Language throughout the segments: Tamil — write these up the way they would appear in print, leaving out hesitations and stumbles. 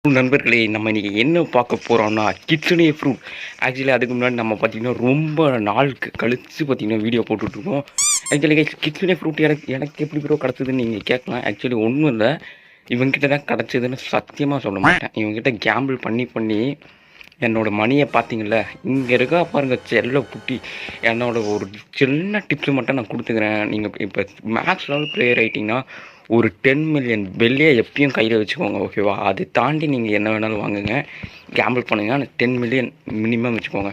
நண்பர்களே, நம்ம இன்னைக்கு என்ன பார்க்க போறோம்னா, கிட்ஸுனே ஃப்ரூட். ஆக்சுவலி அதுக்கு முன்னாடி நம்ம பார்த்தீங்கன்னா, ரொம்ப நாள் கழிச்சு பார்த்தீங்கன்னா, வீடியோ போட்டுட்ருக்கோம். ஆக்சுவலி கைஸ் கிட்ஸுனே ஃப்ரூட் எனக்கு எனக்கு எப்படி ப்ரோ கிடச்சதுன்னு நீங்கள் கேட்கலாம். ஆக்சுவலி ஒன்றும் இல்ல. இவங்ககிட்ட தான் கிடச்சதுன்னு சத்தியமா சொல்ல மாட்டேன். இவங்ககிட்ட கேம்பிள் பண்ணி பண்ணி என்னோட மணியை பார்த்தீங்கள்ல, இங்கே இருக்கா பாருங்க செல்ல குட்டி. என்னோட ஒரு சின்ன டிப்ஸ் மட்டும் நான் கொடுத்துக்கிறேன். நீங்கள் இப்போ மேக்ஸ் லெவல் பிளேயர் ஆகிட்டிங்கன்னா, ஒரு 10 மில்லியன் பெல்லியை எப்பயும் கையில் வச்சுக்கோங்க, ஓகேவா? அதை தாண்டி நீங்கள் என்ன வேணாலும் வாங்குங்க, கேம்பிள் பண்ணுங்க. ஆனால் 10 மில்லியன் மினிமம் வச்சுக்கோங்க.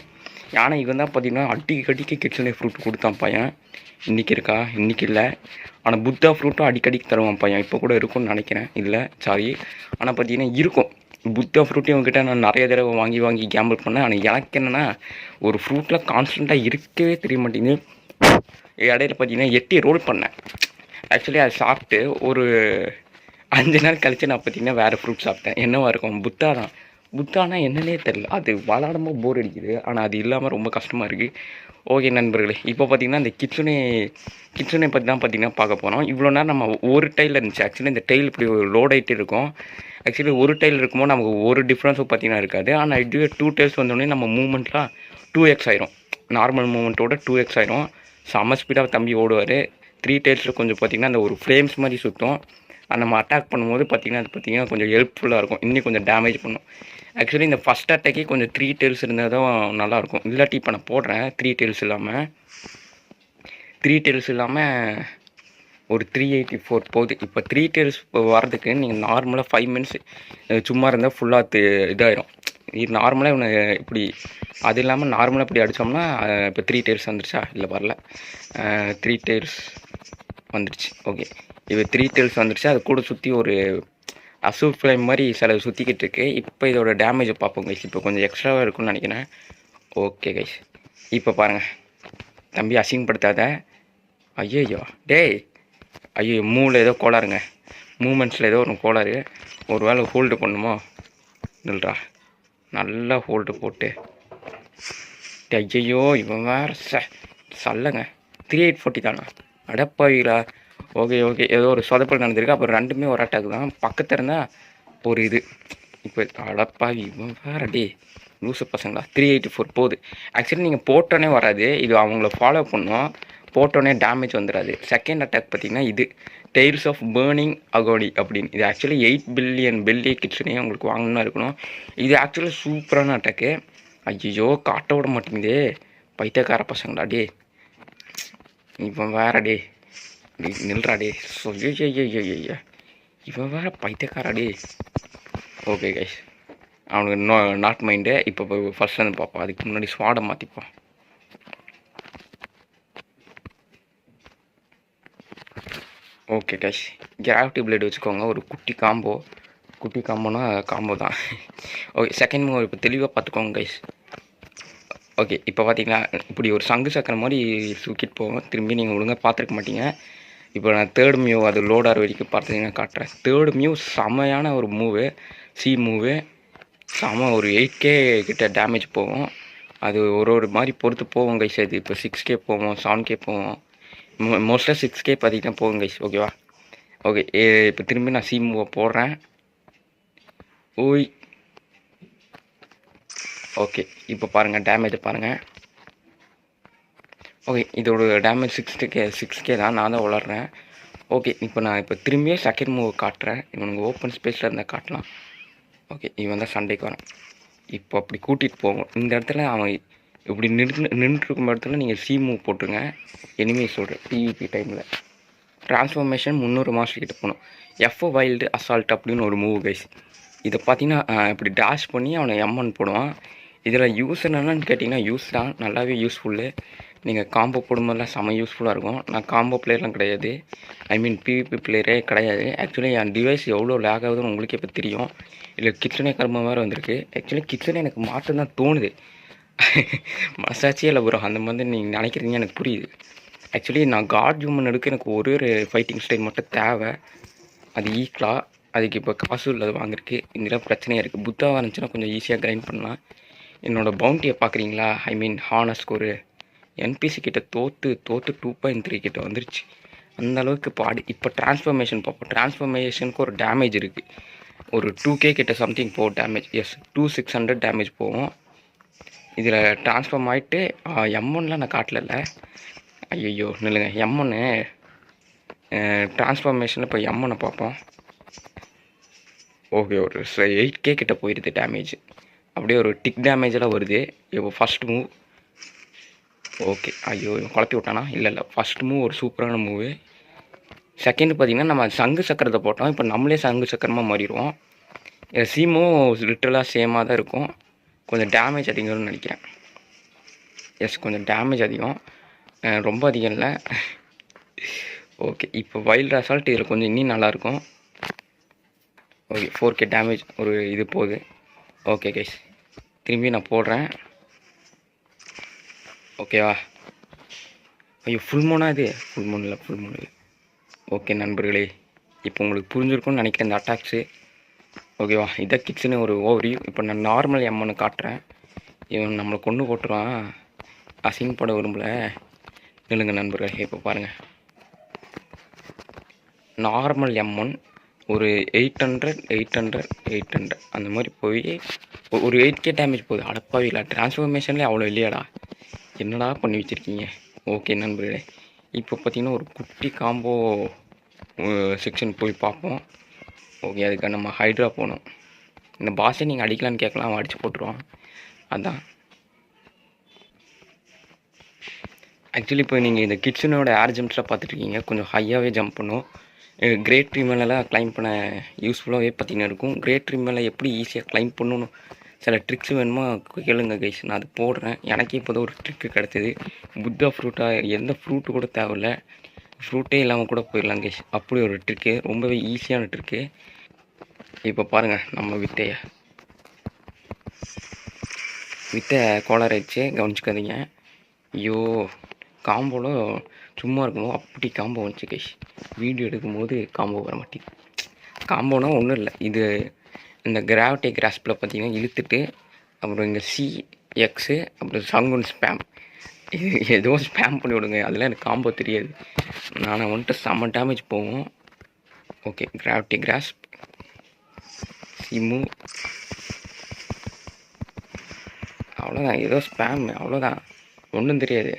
ஏன்னா இவன் தான் பார்த்தீங்கன்னா அடிக்கடிக்கு கிட்ஸனே ஃப்ரூட் கொடுத்தான் பையன். இன்றைக்கி இருக்கா, இன்றைக்கி இல்லை. ஆனால் புத்தா ஃப்ரூட்டும் அடிக்கடிக்கு தருவான் பையன். இப்போ கூட இருக்கும்னு நினைக்கிறேன், இல்லை சாரி. ஆனால் பார்த்தீங்கன்னா இருக்கும். புத்தா ஃப்ரூட்டையும் அவங்ககிட்ட நான் நிறைய தடவை வாங்கி வாங்கி கேம்பிள் பண்ணேன். ஆனால் எனக்கு என்னென்னா, ஒரு ஃப்ரூட்டில் கான்ஸ்டண்ட்டாக இருக்கவே தெரிய மாட்டேங்குது. இடையில பார்த்தீங்கன்னா 8 ரோல் பண்ணேன். ஆக்சுவலி அதை சாப்பிட்டு ஒரு 5 நாள் கழித்து நான் பார்த்தீங்கன்னா வேறு ஃப்ரூட் சாப்பிட்டேன். என்னவா இருக்கும்? புத்தா தான். புத்தானா என்னன்னே தெரில. அது விளாடும்போது போர் அடிக்குது. ஆனால் அது இல்லாமல் ரொம்ப கஷ்டமாக இருக்குது. ஓகே நண்பர்களே, இப்போ பார்த்தீங்கன்னா இந்த கிட்ஸுனே பற்றி தான் பார்த்தீங்கன்னா பார்க்க போகிறோம். இவ்வளோ நேரம் நம்ம ஒரு டைல் இருந்துச்சு. ஆக்சுவலி இந்த டைல் இப்படி லோட் ஆகிட்டு இருக்கும். ஆக்சுவலி ஒரு டைல் இருக்கும்போது நமக்கு ஒரு டிஃப்ரென்ஸும் பார்த்தீங்கன்னா இருக்காது. ஆனால் இதுவே 2 டைல்ஸ் வந்தோடனே நம்ம மூவ்மெண்ட்லாம் 2x ஆயிரும். நார்மல் மூவ்மெண்ட்டோட 2x ஆயிரும். செம்ம ஸ்பீடாக தம்பி ஓடுவார். 3 டைல்ஸில் கொஞ்சம் பார்த்திங்கன்னா அந்த ஒரு ஃப்ளேம்ஸ் மாதிரி சுற்றும். நம்ம அட்டாக் பண்ணும்போது பார்த்திங்கன்னா அது பார்த்திங்கன்னா கொஞ்சம் ஹெல்ப்ஃபுல்லாக இருக்கும். இன்னும் கொஞ்சம் டேமேஜ் பண்ணும். ஆக்சுவலி இந்த ஃபஸ்ட் அட்டாக்கே கொஞ்சம் 3 டைல்ஸ் இருந்தால் தான் நல்லாயிருக்கும். இல்லாட்டி இப்போ நான் போடுறேன் 3 டைல்ஸ் இல்லாமல் ஒரு 384 போகுது. இப்போ 3 டைல்ஸ் வரதுக்கு நீங்கள் நார்மலாக 5 மினிட்ஸ் சும்மா இருந்தால் ஃபுல்லாக இதாயிரும். இது நார்மலாக இவனை இப்படி அது இல்லாமல் நார்மலாக இப்படி அடித்தோம்னா இப்போ 3 டைல்ஸ் வந்துருச்சா? இல்லை வரல. 3 டைல்ஸ் வந்துடுச்சு. ஓகே, இப்போ 3 டைல்ஸ் வந்துடுச்சு. அது கூட சுற்றி ஒரு அசூர் ஃப்ளேம் மாதிரி சில சுற்றிக்கிட்டு இருக்கு. இப்போ இதோட டேமேஜை பார்ப்போம் கைஸ். இப்போ கொஞ்சம் எக்ஸ்ட்ராவாக இருக்கும்னு நினைக்கிறேன். ஓகே கைஸ், இப்போ பாருங்கள். தம்பி அசிங்கப்படுத்தாத. ஐயோ டேய், ஐயோ மூவில் ஏதோ கோளாறுங்க. மூமெண்ட்ஸில் ஏதோ ஒரு கோளாறு. ஒரு வேளை ஹோல்டு பண்ணுமோ? நில்றா, நல்லா ஹோல்டு போட்டு. ஐயோ இவன் வேறு சல்லங்க. 3840 தானா? அடப்பாவீங்களா? ஓகே ஏதோ ஒரு சொதப்பல் நடந்திருக்கு. அப்புறம் ரெண்டுமே ஒரு அட்டாக் தான். பக்கத்தில் இருந்தால் ஒரு இது. இப்போ அடப்பாவி இவன் வேறு டே லூசு பசங்களா. 384 போகுது. ஆக்சுவலி நீங்கள் போட்டோன்னே வராது. இது அவங்கள ஃபாலோ பண்ணும். போட்டோன்னே டேமேஜ் வந்துடாது. செகண்ட் அட்டாக் பார்த்திங்கன்னா இது டெய்ல்ஸ் ஆஃப் பேர்னிங் அகோடி அப்படின்னு. இது ஆக்சுவலி 8 பில்லியன் பெல்லி கிட்ஸ்னே உங்களுக்கு வாங்கணும்னா இருக்கணும். இது ஆக்சுவலி சூப்பரான அட்டாக்கு. ஐயோ காட்ட விட மாட்டேங்குதே பைத்தியக்கார பசங்களா டே. இவன் வேற டே நில்றா டே. ஐயோ இவன் வேற பைத்தியக்காரா டே. ஓகே கைஸ், அவனுக்கு நாட் மைண்டு. இப்போ ஃபர்ஸ்ட் வந்து பார்ப்போம். அதுக்கு முன்னாடி ஸ்வாடை மாற்றிப்போம். ஓகே கைஸ், கிராவிட்டி பிளேடு வச்சுக்கோங்க. ஒரு குட்டி காம்போனா காம்போ தான். ஓகே, செகண்ட் மூவ் இப்போ தெளிவாக பார்த்துக்கோங்க கைஸ். ஓகே, இப்போ பார்த்தீங்கன்னா இப்படி ஒரு சங்கு சக்கரம் மாதிரி தூக்கிட்டு போவோம். திரும்பி நீங்கள் ஒழுங்காக பார்த்துருக்க மாட்டீங்க. இப்போ நான் தேர்ட் மியூ அது லோடார் வரைக்கும் பார்த்தீங்கன்னா காட்டுறேன். தேர்ட் மியூ செமையான ஒரு மூவு, சி மூவு. செம ஒரு 8K கிட்ட டேமேஜ் போகும். அது ஒரு மாதிரி பொறுத்து போவோம் கைஸ். அது இப்போ 6K போவோம், 7K போவோம். மோஸ்ட்டாக 6K பார்த்தீங்கன்னா போகும் கைஸ், ஓகேவா? ஓகே, இப்போ திரும்பி நான் சி மூவை போடுறேன். ஓய் ஓகே, இப்போ பாருங்கள் டேமேஜை பாருங்கள். ஓகே, இதோட டேமேஜ் 6K தான். நான் தான் வளர்றேன். ஓகே, இப்போ நான் திரும்பியும் செகண்ட் மூவ் காட்டுறேன். இவனுங்க ஓப்பன் ஸ்பேஸில் இருந்தால் காட்டலாம். ஓகே, இவன் தான் சண்டைக்கு வரான். இப்போ அப்படி கூட்டிகிட்டு போவோம். இந்த இடத்துல அவன் இப்படி நின்றுருக்கும் இடத்துல நீங்கள் சி மூவ் போட்டுருங்க. எனிமே சொல்கிறேன் PvP டைமில் ட்ரான்ஸ்ஃபர்மேஷன் 300 மாஸ்டர் கிட்ட போகணும். எஃப்ஓ வைல்டு அசால்ட் அப்படின்னு ஒரு மூவ் கைஸ். இதை பார்த்தீங்கன்னா இப்படி டேஷ் பண்ணி அவனை M1 போடுவான். இதில் யூஸ் என்னென்னு கேட்டிங்கன்னா யூஸ் தான், நல்லாவே யூஸ்ஃபுல்லு. நீங்கள் காம்போ போடும்போதெல்லாம் செம்ம யூஸ்ஃபுல்லாக இருக்கும். நான் காம்போ பிளேயர்லாம் கிடையாது, ஐ மீன் PvP பிளேயரே கிடையாது. ஆக்சுவலி என் டிவைஸ் எவ்வளோ லேக் ஆகுதுன்னு உங்களுக்கே இப்போ தெரியும். இல்லை கிச்சனே கர்மம் வேறு வந்திருக்கு. ஆக்சுவலி கிச்சனே எனக்கு மாற்றம் தான் தோணுது. மசாச்சியே இல்லை ப்ரோ, அந்த மாதிரி நீங்கள் நினைக்கிறீங்க, எனக்கு புரியுது. ஆக்சுவலி நான் காட் ஹியூமன் எடுக்க எனக்கு ஒரு ஃபைட்டிங் ஸ்டைல் மட்டும் தேவை. அது ஈக்குவலாக அதுக்கு இப்போ காசு உள்ளது வாங்கிருக்கு. இந்த பிரச்சனையாக இருக்குது. புத்தாவாக இருந்துச்சுன்னா கொஞ்சம் ஈஸியாக கிரைண்ட் பண்ணலாம். என்னோடய பவுண்டியை பார்க்குறீங்களா? ஐ மீன் ஹானர் ஸ்கோரு NPC கிட்ட தோற்று 2.3 கிட்ட வந்துருச்சு. அந்த அளவுக்கு இப்போ ட்ரான்ஸ்ஃபர்மேஷன் பார்ப்போம். ட்ரான்ஸ்ஃபர்மேஷனுக்கு ஒரு டேமேஜ் இருக்குது. ஒரு 2K கிட்ட சம்திங் போகும் டேமேஜ். எஸ் 2600 டேமேஜ் போகும். இதில் ட்ரான்ஸ்ஃபார்ம் ஆகிட்டு M1லாம் நான் காட்டல. ஐயோ நில்லுங்க, M1 ட்ரான்ஸ்ஃபார்மேஷனில் இப்போ M1 பார்ப்போம். ஓகே, ஒரு 8K கிட்ட போயிடுது டேமேஜ். அப்படியே ஒரு டிக் டேமேஜெல்லாம் வருது. இப்போ ஃபஸ்ட் மூவ் ஓகே. ஐயோ குழப்பி விட்டானா? இல்லை ஃபஸ்ட் மூவ் ஒரு சூப்பரான மூவு. செகண்ட் பார்த்திங்கன்னா நம்ம சங்கு சக்கரத்தை போட்டோம். இப்போ நம்மளே சங்கு சக்கரமாக மாறிடுவோம். சீமும் லிட்டரலாக சேமாக தான் இருக்கும். கொஞ்சம் டேமேஜ் அதிகம்னு நினைக்கிறேன். எஸ் கொஞ்சம் டேமேஜ் அதிகம், ரொம்ப அதிகம் இல்லை. ஓகே, இப்போ வைல்ட் அசால்ட் இதில் கொஞ்சம் இன்னும் நல்லாயிருக்கும். ஓகே 4K டேமேஜ் ஒரு இது போகுது. ஓகே கைஸ், திரும்பி நான் போடுறேன். ஓகேவா? ஐயோ ஃபுல் மூணா? இது ஃபுல் மூணு இல்லை. ஓகே நண்பர்களே, இப்போ உங்களுக்கு புரிஞ்சிருக்கும்னு நினைக்கிறேன் இந்த அட்டாக்ஸு. ஓகேவா? இதை கிட்ஸ்னு ஒரு ஓவரியூ. இப்போ நான் நார்மல் M1 காட்டுறேன். இவன் நம்மளை கொண்டு போட்டுருவான், அசிங்கப்பட விரும்பல. நில்லுங்க நண்பர்களே, இப்போ பாருங்கள். நார்மல் M1 ஒரு 800 அந்த மாதிரி போய் ஒரு 8K டேமேஜ் போகுது. அடப்பாவில ட்ரான்ஸ்ஃபர்மேஷன்லேயே அவ்வளோ இல்லையாடா, என்னடா பண்ணி வச்சுருக்கீங்க? ஓகே நண்பர்களே, இப்போ பார்த்திங்கன்னா ஒரு குட்டி காம்போ செக்ஷன் போய் பார்ப்போம். ஓகே, அதுக்கு நம்ம ஹைட்ரா போகணும். இந்த பாஸை நீங்கள் அடிக்கலான்னு கேட்கலாம், அவன் அடித்து போட்டுருவான். அதான் ஆக்சுவலி இப்போ நீங்கள் இந்த கிட்சனோட ஏர் ஜம்ப்ஸ்லாம் பார்த்துட்ருக்கீங்க, கொஞ்சம் ஹையாகவே ஜம்ப் பண்ணும். கிரேட் ட்ரீ மேலெலாம் கிளைம் பண்ண யூஸ்ஃபுல்லாகவே பார்த்திங்கன்னா இருக்கும். கிரேட் ட்ரீ மேலே எப்படி ஈஸியாக கிளைம் பண்ணணும், சில ட்ரிக்ஸ் வேணுமா கேளுங்க கைஸ், நான் அது போடுறேன். எனக்கே இப்போ தான் ஒரு ட்ரிக்கு கிடச்சிது. புத்தா ஃப்ரூட்டாக எந்த ஃப்ரூட்டு கூட தேவையில்லை, ஃப்ரூட்டே இல்லாமல் கூட போயிடலாம் கைஸ். அப்படி ஒரு ட்ரிக்கு, ரொம்பவே ஈஸியான ட்ரிக்கு. இப்போ பாருங்கள், நம்ம வித்தையை கோளாராயிடுச்சு, கவனிச்சுக்காதீங்க. ஐயோ காம்போவில் சும்மா இருக்கணும், அப்படி காம்போ வந்துச்சு கைஸ். வீடியோ எடுக்கும்போது காம்போ வர மாட்டேங்குது. காம்போனா ஒன்றும் இல்லை, இது இந்த கிராவிட்டி கிராஸ்பில் பார்த்தீங்கன்னா இழுத்துட்டு அப்புறம் இங்கே CX அப்புறம் சங்குன் ஸ்பேம், இது ஏதோ ஸ்பேம் பண்ணி விடுங்க. அதெல்லாம் எனக்கு காம்போ தெரியாது. நான் வந்துட்டு செம்ம டேமேஜ் போகும். ஓகே, கிராவிட்டி கிராஸ்ப், சிமு, அவ்வளோதான். ஏதோ ஸ்பேம், அவ்வளோதான், ஒன்றும் தெரியாது.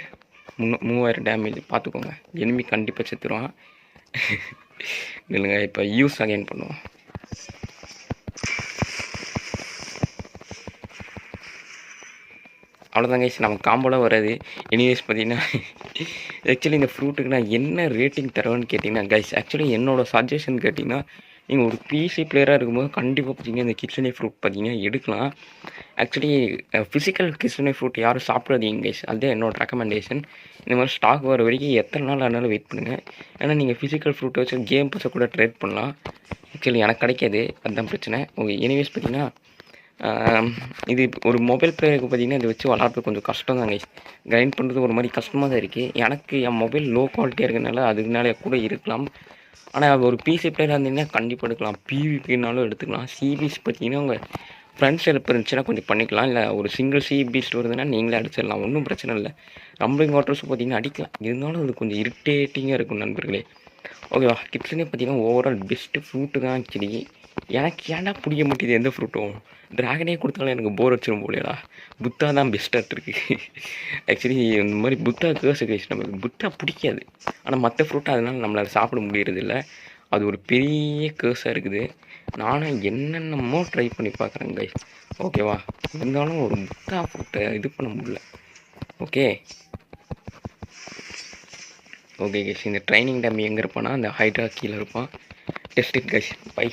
3000 டேமேஜ் பார்த்துக்கோங்க. எனிமி கண்டிப்பாக செத்துருவான். இல்லைங்க, இப்போ யூஸ் அகைன் பண்ணுவோம். அவ்வளோதான் கைஸ், நம்ம காம்போலாம் வராது. எனிவேஸ் பார்த்தீங்கன்னா ஆக்சுவலி இந்த ஃப்ரூட்டுக்கு நான் என்ன ரேட்டிங் தருவேன்னு கேட்டிங்கன்னா கைஸ், ஆக்சுவலி என்னோடய சஜஷன் கேட்டிங்கன்னா, நீங்கள் ஒரு PC பிளேயராக இருக்கும்போது கண்டிப்பாக பார்த்தீங்கன்னா இந்த கிட்சனே ஃப்ரூட் பார்த்தீங்கன்னா எடுக்கலாம். ஆக்சுவலி ஃபிசிக்கல் கிட்சனே ஃப்ரூட் யாரும் சாப்பிடாதீங்க கைஸ், அதுதான் என்னோடய ரெக்கமெண்டேஷன். இந்த மாதிரி ஸ்டாக் வர வரைக்கும் எத்தனை நாள் ஆனாலும் வெயிட் பண்ணுங்கள். ஏன்னா நீங்கள் ஃபிசிக்கல் ஃப்ரூட்டை வச்சு கேம் பஸ்ஸை கூட ட்ரேட் பண்ணலாம். ஆக்சுவலி எனக்கு கிடைக்காது, அதுதான் பிரச்சனை. ஓகே, எனிவேஸ் பார்த்தீங்கன்னா இது ஒரு மொபைல் பிளேயருக்கு பார்த்தீங்கன்னா இதை வச்சு விளாட்றது கொஞ்சம் கஷ்டம் தான் கைஸ். கிரைண்ட் பண்ணுறது ஒரு மாதிரி கஷ்டமாக தான் இருக்குது. எனக்கு என் மொபைல் லோ குவாலிட்டியாக இருக்கிறதுனால அதுக்குனால கூட இருக்கலாம். ஆனால் ஒரு PC பிளேயராக இருந்தீங்கன்னா கண்டிப்பாக எடுக்கலாம். PvPனாலும் எடுத்துக்கலாம். CBs பார்த்தீங்கன்னா உங்கள் ஃப்ரெண்ட்ஸ் ஹெல்ப் இருந்துச்சுன்னா கொஞ்சம் பண்ணிக்கலாம். இல்லை ஒரு சிங்கிள் CBs வருதுன்னா நீங்களே அடிச்சிடலாம், ஒன்றும் பிரச்சனை இல்லை. ரம்பிளிங் வாட்டர்ஸ் பார்த்தீங்கன்னா அடிக்கலாம், இருந்தாலும் அது கொஞ்சம் இரிட்டேட்டிங்காக இருக்கும் நண்பர்களே. ஓகேவா? கிட்ஸ்லேயே பார்த்தீங்கன்னா ஓவரால் பெஸ்ட்டு ஃப்ரூட்டு தான் ஆக்சுவலி. எனக்கு ஏன்டா பிடிக்க மாட்டேது எந்த ஃப்ரூட்டும். ட்ராகனே கொடுத்தாலும் எனக்கு போர் வச்சிடும் போலையடா. புத்தா தான் பெஸ்ட்டாக இருக்குது. ஆக்சுவலி இந்த மாதிரி புத்தா கேர்ஸ் கைஸ், நமக்கு புத்தா பிடிக்காது. ஆனால் மற்ற ஃப்ரூட்டை அதனால் நம்மளால் சாப்பிட முடியறதில்ல. அது ஒரு பெரிய கேர்ஸாக இருக்குது. நானும் என்னென்னமோ ட்ரை பண்ணி பார்க்குறேன் கைஸ். ஓகேவா? இருந்தாலும் ஒரு புத்தா ஃப்ரூட்டை இது பண்ண முடியல. ஓகே கைஸ், இந்த ட்ரைனிங் டேம் எங்கே இருப்பான்னா அந்த ஹைட்ரா கீழே இருப்பான். Test it guys, by.